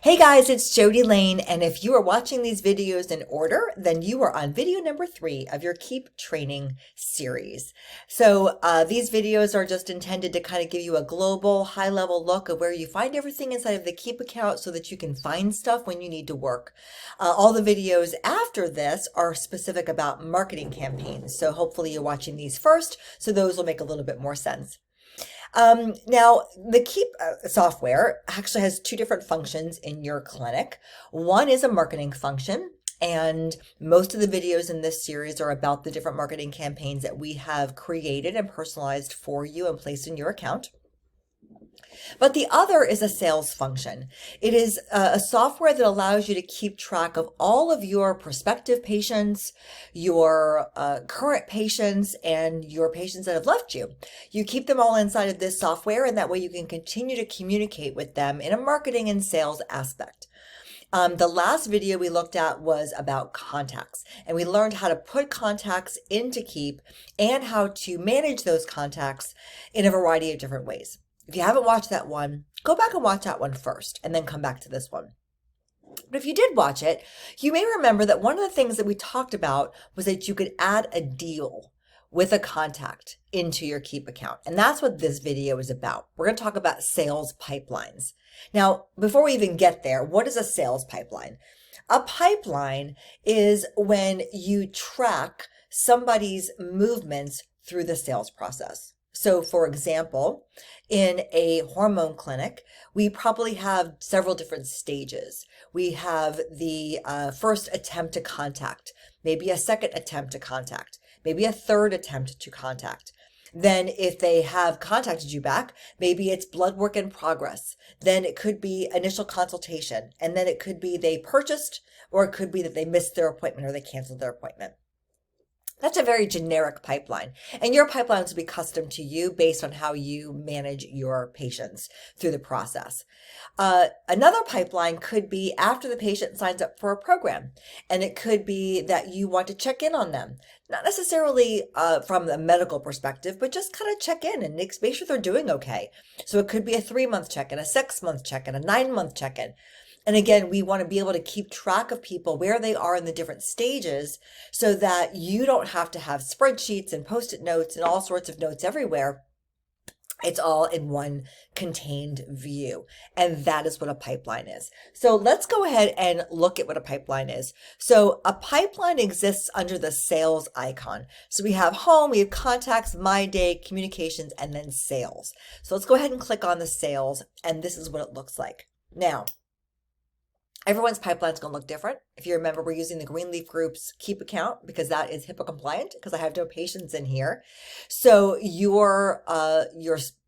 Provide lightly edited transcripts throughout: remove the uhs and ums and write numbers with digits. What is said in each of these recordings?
Hey guys, it's Jody Lane, and if you are watching these videos in order, then you are on video number 3 of your Keap training series. These videos are just intended to kind of give you a global, high-level look of where you find everything inside of the Keap account so that you can find stuff when you need to work. All the videos after this are specific about marketing campaigns, so hopefully you're watching these first, so those will make a little bit more sense. Now, the Keap software actually has two different functions in your clinic. One is a marketing function, and most of the videos in this series are about the different marketing campaigns that we have created and personalized for you and placed in your account. But the other is a sales function. It is a software that allows you to keep track of all of your prospective patients, your current patients, and your patients that have left you. You keep them all inside of this software, and that way you can continue to communicate with them in a marketing and sales aspect. The last video we looked at was about contacts, and we learned how to put contacts into Keap and how to manage those contacts in a variety of different ways. If you haven't watched that one, go back and watch that one first and then come back to this one. But if you did watch it, you may remember that one of the things that we talked about was that you could add a deal with a contact into your Keap account. And that's what this video is about. We're going to talk about sales pipelines. Now, before we even get there, what is a sales pipeline? A pipeline is when you track somebody's movements through the sales process. So for example, in a hormone clinic, we probably have several different stages. We have the first attempt to contact, maybe a second attempt to contact, maybe a third attempt to contact. Then if they have contacted you back, maybe it's blood work in progress. Then it could be initial consultation. And then it could be they purchased, or it could be that they missed their appointment or they canceled their appointment. That's a very generic pipeline, and your pipelines will be custom to you based on how you manage your patients through the process. Another pipeline could be after the patient signs up for a program, and it could be that you want to check in on them, not necessarily from a medical perspective, but just kind of check in and make sure they're doing okay. So it could be a 3-month check-in, a 6-month check-in, a 9-month check-in. And again, we want to be able to keep track of people where they are in the different stages so that you don't have to have spreadsheets and post-it notes and all sorts of notes everywhere. It's all in one contained view. And that is what a pipeline is. So let's go ahead and look at what a pipeline is. So a pipeline exists under the sales icon. So we have home, we have contacts, my day, communications, and then sales. So let's go ahead and click on the sales, and this is what it looks like. Now, everyone's pipeline is going to look different. If you remember, we're using the Greenleaf Group's Keap account because that is HIPAA compliant because I have no patients in here. So your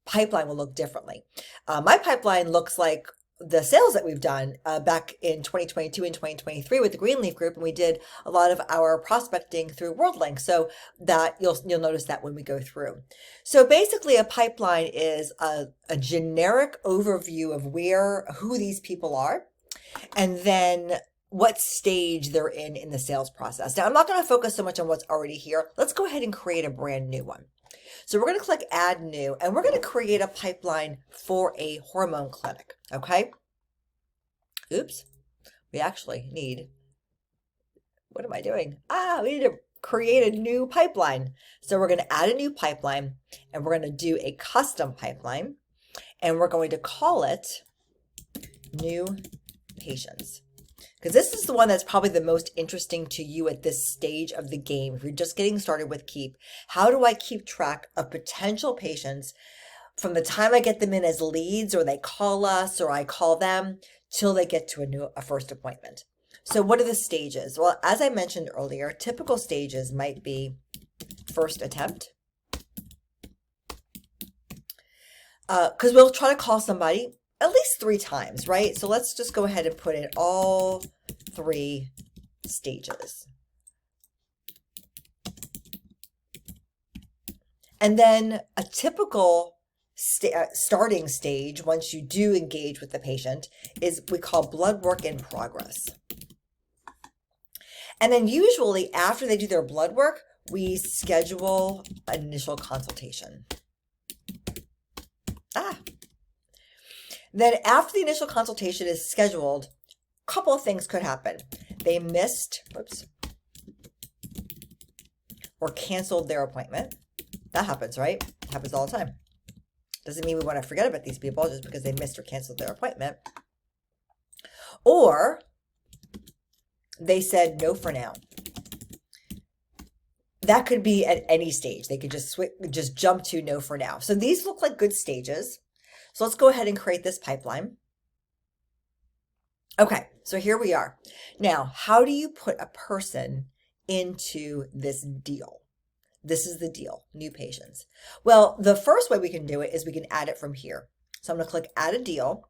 pipeline will look differently. My pipeline looks like the sales that we've done back in 2022 and 2023 with the Greenleaf Group, and we did a lot of our prospecting through WorldLink. So that you'll notice that when we go through. So basically, a pipeline is a generic overview of who these people are, and then what stage they're in the sales process. Now, I'm not going to focus so much on what's already here. Let's go ahead and create a brand new one. So we're going to click Add New, and we're going to create a pipeline for a hormone clinic, okay? Oops. We actually need, what am I doing? We need to create a new pipeline. So we're going to add a new pipeline, and we're going to do a custom pipeline, and we're going to call it New Patients, because this is the one that's probably the most interesting to you at this stage of the game. If you're just getting started with Keap, how do I keep track of potential patients from the time I get them in as leads, or they call us, or I call them, till they get to a first appointment? So what are the stages? Well, as I mentioned earlier, typical stages might be first attempt, because we'll try to call somebody at least 3 times, right? So let's just go ahead and put in all 3 stages. And then a typical starting stage, once you do engage with the patient, is we call blood work in progress. And then usually after they do their blood work, we schedule an initial consultation. Then after the initial consultation is scheduled, a couple of things could happen. They missed, or canceled their appointment. That happens, right? It happens all the time. Doesn't mean we want to forget about these people just because they missed or canceled their appointment. Or they said no for now. That could be at any stage. They could just jump to no for now. So these look like good stages. So let's go ahead and create this pipeline. Okay, so here we are. Now, how do you put a person into this deal? This is the deal, new patients. Well, the first way we can do it is we can add it from here. So I'm going to click add a deal.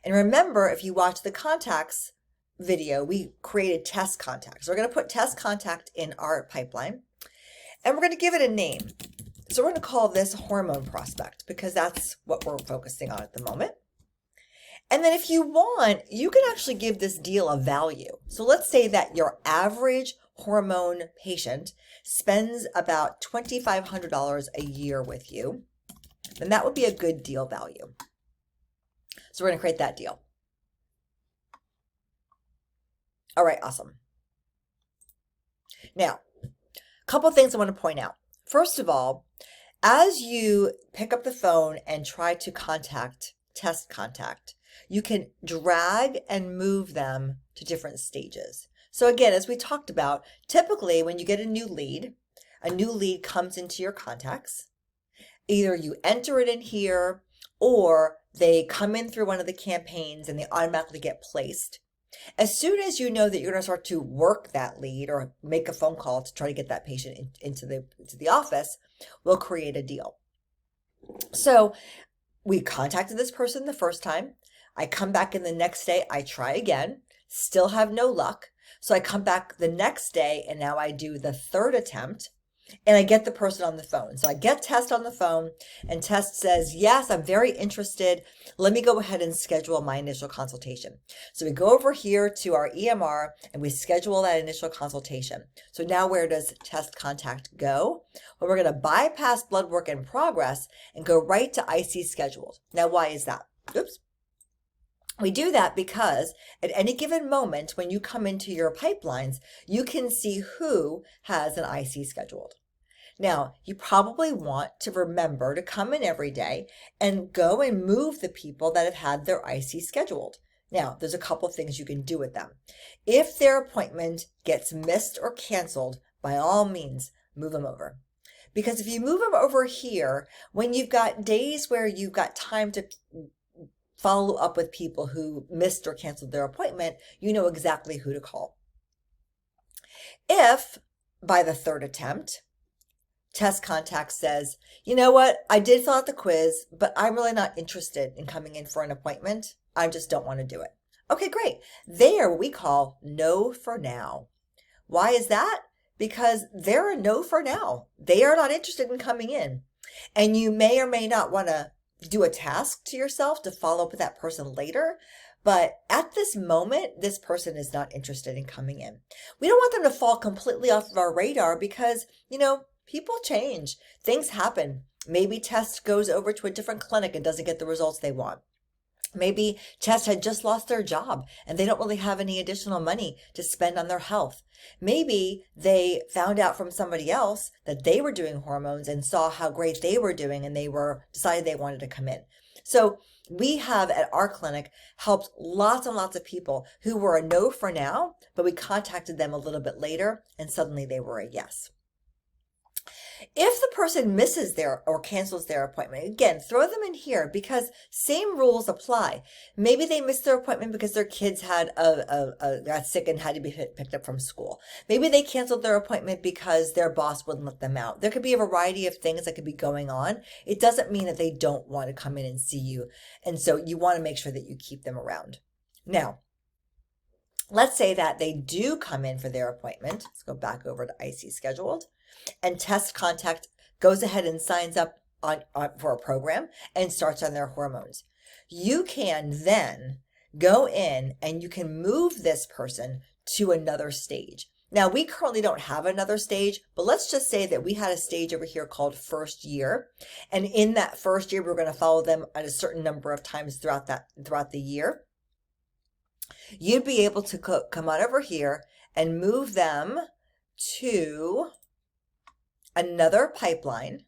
And remember, if you watch the contacts video, we created test contacts. So we're going to put test contact in our pipeline. And we're going to give it a name. So we're going to call this hormone prospect because that's what we're focusing on at the moment. And then if you want, you can actually give this deal a value. So let's say that your average hormone patient spends about $2,500 a year with you. Then that would be a good deal value. So we're going to create that deal. All right, awesome. Now, a couple of things I want to point out. First of all, as you pick up the phone and try to test contact, you can drag and move them to different stages. So again, as we talked about, typically when you get a new lead comes into your contacts. Either you enter it in here or they come in through one of the campaigns and they automatically get placed. As soon as you know that you're going to start to work that lead or make a phone call to try to get that patient into the office, we'll create a deal. So we contacted this person the first time. I come back in the next day, I try again, still have no luck. So I come back the next day and now I do the third attempt and I get the person on the phone. So I get Test on the phone and Test says, yes, I'm very interested. Let me go ahead and schedule my initial consultation. So we go over here to our EMR and we schedule that initial consultation. So now where does Test contact go? Well, we're going to bypass blood work in progress and go right to IC scheduled. Now, why is that? Oops. We do that because at any given moment when you come into your pipelines, you can see who has an IC scheduled. Now, you probably want to remember to come in every day and go and move the people that have had their IC scheduled. Now, there's a couple of things you can do with them. If their appointment gets missed or canceled, by all means, move them over. Because if you move them over here, when you've got days where you've got time to follow up with people who missed or canceled their appointment, you know exactly who to call. If by the third attempt, Test contact says, you know what, I did fill out the quiz, but I'm really not interested in coming in for an appointment. I just don't want to do it. Okay, great. There we call no for now. Why is that? Because they're a no for now. They are not interested in coming in. And you may or may not want to do a task to yourself to follow up with that person later. But at this moment, this person is not interested in coming in. We don't want them to fall completely off of our radar because, people change. Things happen. Maybe Test goes over to a different clinic and doesn't get the results they want. Maybe Test had just lost their job and they don't really have any additional money to spend on their health. Maybe they found out from somebody else that they were doing hormones and saw how great they were doing and decided they wanted to come in. So we have at our clinic helped lots and lots of people who were a no for now, but we contacted them a little bit later and suddenly they were a yes. If the person misses or cancels their appointment, again, throw them in here because same rules apply. Maybe they missed their appointment because their kids got sick and had to be picked up from school. Maybe they canceled their appointment because their boss wouldn't let them out. There could be a variety of things that could be going on. It doesn't mean that they don't want to come in and see you. And so you want to make sure that you keep them around. Now, let's say that they do come in for their appointment. Let's go back over to IC scheduled. And Test contact goes ahead and signs up for a program and starts on their hormones. You can then go in and you can move this person to another stage. Now, we currently don't have another stage, but let's just say that we had a stage over here called first year. And in that first year, we're going to follow them at a certain number of times throughout the year. You'd be able to come on over here and move them to another pipeline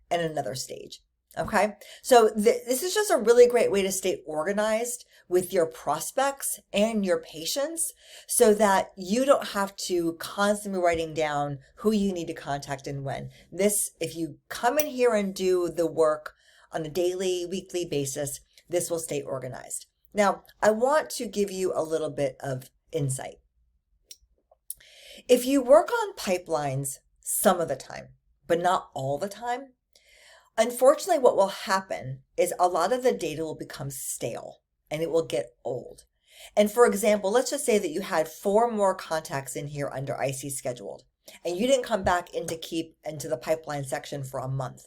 and another stage. Okay, so this is just a really great way to stay organized with your prospects and your patients so that you don't have to constantly writing down who you need to contact and when. This, if you come in here and do the work on a daily, weekly basis, this will stay organized. Now, I want to give you a little bit of insight. If you work on pipelines some of the time, but not all the time, unfortunately, what will happen is a lot of the data will become stale and it will get old. And for example, let's just say that you had 4 more contacts in here under IC scheduled, and you didn't come back into Keap into the pipeline section for a month.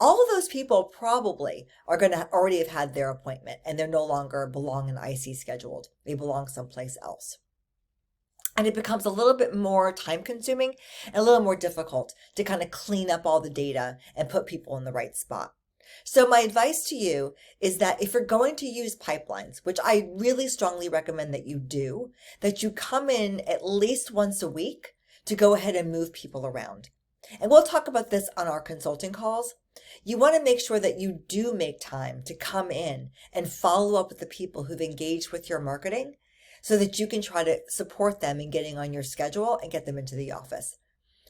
All of those people probably are going to already have had their appointment and they're no longer belong in IC scheduled. They belong someplace else. And it becomes a little bit more time consuming and a little more difficult to kind of clean up all the data and put people in the right spot. So my advice to you is that if you're going to use pipelines, which I really strongly recommend that you do, that you come in at least once a week to go ahead and move people around. And we'll talk about this on our consulting calls. You want to make sure that you do make time to come in and follow up with the people who've engaged with your marketing so that you can try to support them in getting on your schedule and get them into the office.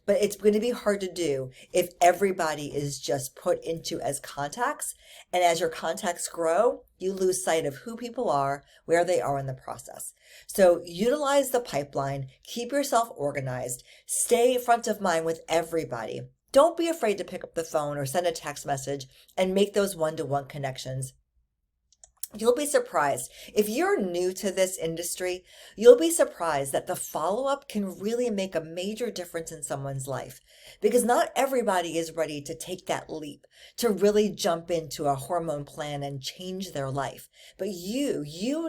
But it's going to be hard to do if everybody is just put into as contacts. And as your contacts grow, you lose sight of who people are, where they are in the process. So utilize the pipeline, keep yourself organized, stay front of mind with everybody. Don't be afraid to pick up the phone or send a text message and make those one-to-one connections. You'll be surprised. If you're new to this industry, you'll be surprised that the follow-up can really make a major difference in someone's life, because not everybody is ready to take that leap, to really jump into a hormone plan and change their life. But you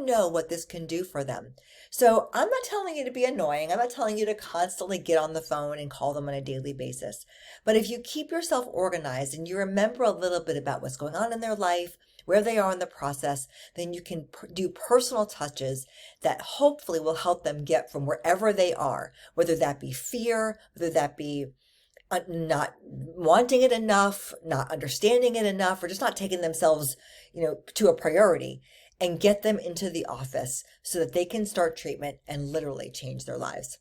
know what this can do for them. So I'm not telling you to be annoying. I'm not telling you to constantly get on the phone and call them on a daily basis. But if you keep yourself organized and you remember a little bit about what's going on in their life, where they are in the process, then you can do personal touches that hopefully will help them get from wherever they are, whether that be fear, whether that be not wanting it enough, not understanding it enough, or just not taking themselves, to a priority, and get them into the office so that they can start treatment and literally change their lives.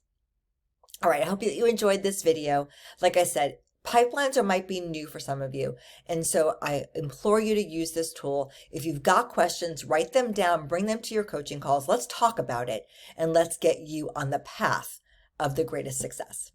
All right, I hope that you enjoyed this video. Like I said, pipelines might be new for some of you. And so I implore you to use this tool. If you've got questions, write them down, bring them to your coaching calls. Let's talk about it and let's get you on the path of the greatest success.